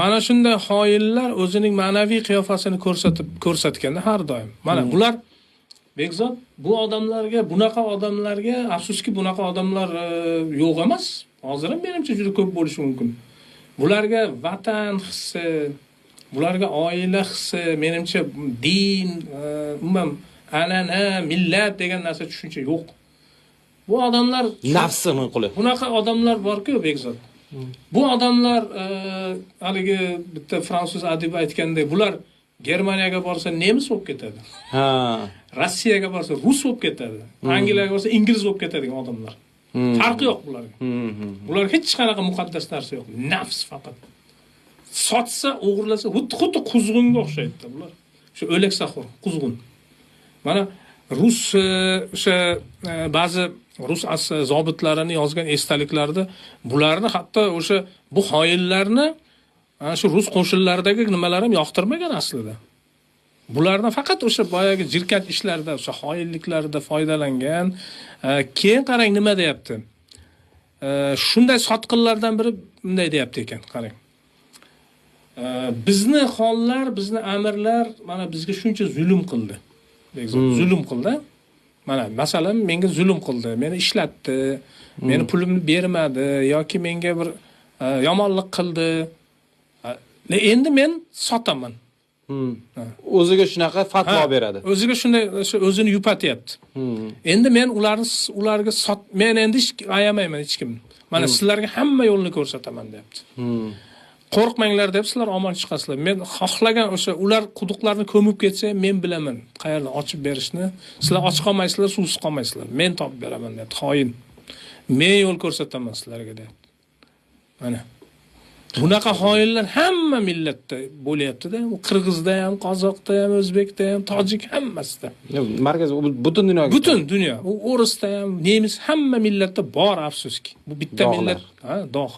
mana shunday xoinlar o'zining ma'naviy qiyofasini ko'rsatganda har doim. Mana bular Bekzod bu odamlarga afsuski bunaqa odamlar yo'q emas. Hozir ham menimcha juda ko'p bo'lishi mumkin. Bularga vatan hissi, bularga oila hissi, menimcha din, umuman an'ana, millat degan narsa tushuncha yo'q. Bu odamlar nafsini quli. Bunaqa odamlar bor-ku Bekzod. Bu odamlar haligi bitta fransuz adib aytgandek, bular Germaniyaga borsa nemis bo'lib ketadi. Ha. Rossiyaga borsa rus bo'lib ketadi. Angliyaga borsa ingliz bo'lib ketadigan odamlar. Farqi yo'q bularga. Bular hech qanaqa muqaddas narsa yo'q. Nafs faqat. Sotsa, o'g'irlasa, xuddi quzg'unga o'xshaydi bular. Shu o'laksaxo'r, quzg'un. Mana rus o'sha ba'zi rus zobitlarini yozgan esdaliklarda bularni hatto o'sha bu xoinlarni ana shu rus qo'shinlaridagi nimalar ham yoqtirmagan aslida. Bulardan faqat o'sha boyagi jirkanch ishlarda, o'sha xoinliklarda foydalangan. Keyin qarang nima deyapti. Shunday sotqinlardan biri bunday deyapti ekan, qarang. Bizni xonlar, bizni amirlar mana bizga shuncha zulm qildi. Zulm qildi. Mana masalan menga zulm qildi, meni ishlatdi, meni pulimni bermadi yoki menga bir yomonlik qildi. Endi men sotaman. O'ziga shunaqa fatvo beradi. O'ziga shunday o'zini yupatyapti. Endi men ularga men endi ayamayman hech kimni. Mana sizlarga hamma yo'lni ko'rsataman deyapti. Qo'rqmanglar deb sizlar omon chiqasizlar. Men xohlagan o'sha ular quduqlarni ko'mib ketsa, men bilaman qayerdan ochib berishni. Sizlar och qolmaysizlar, suvsiz qolmaysizlar. Men topib beraman deyapti. Xoin. Men yo'l ko'rsataman sizlarga deyapti. Mana bunaqa xoinlar hamma millatda bo'lyapti-da. U Qirg'izda ham, Qozoqda ham, O'zbekda ham, Tojik hammasida. Markaz butun dunyoga. Butun dunyo. U o'risda ham, nemis hamma millatda bor afsuski. Bu bitta millat, dog'.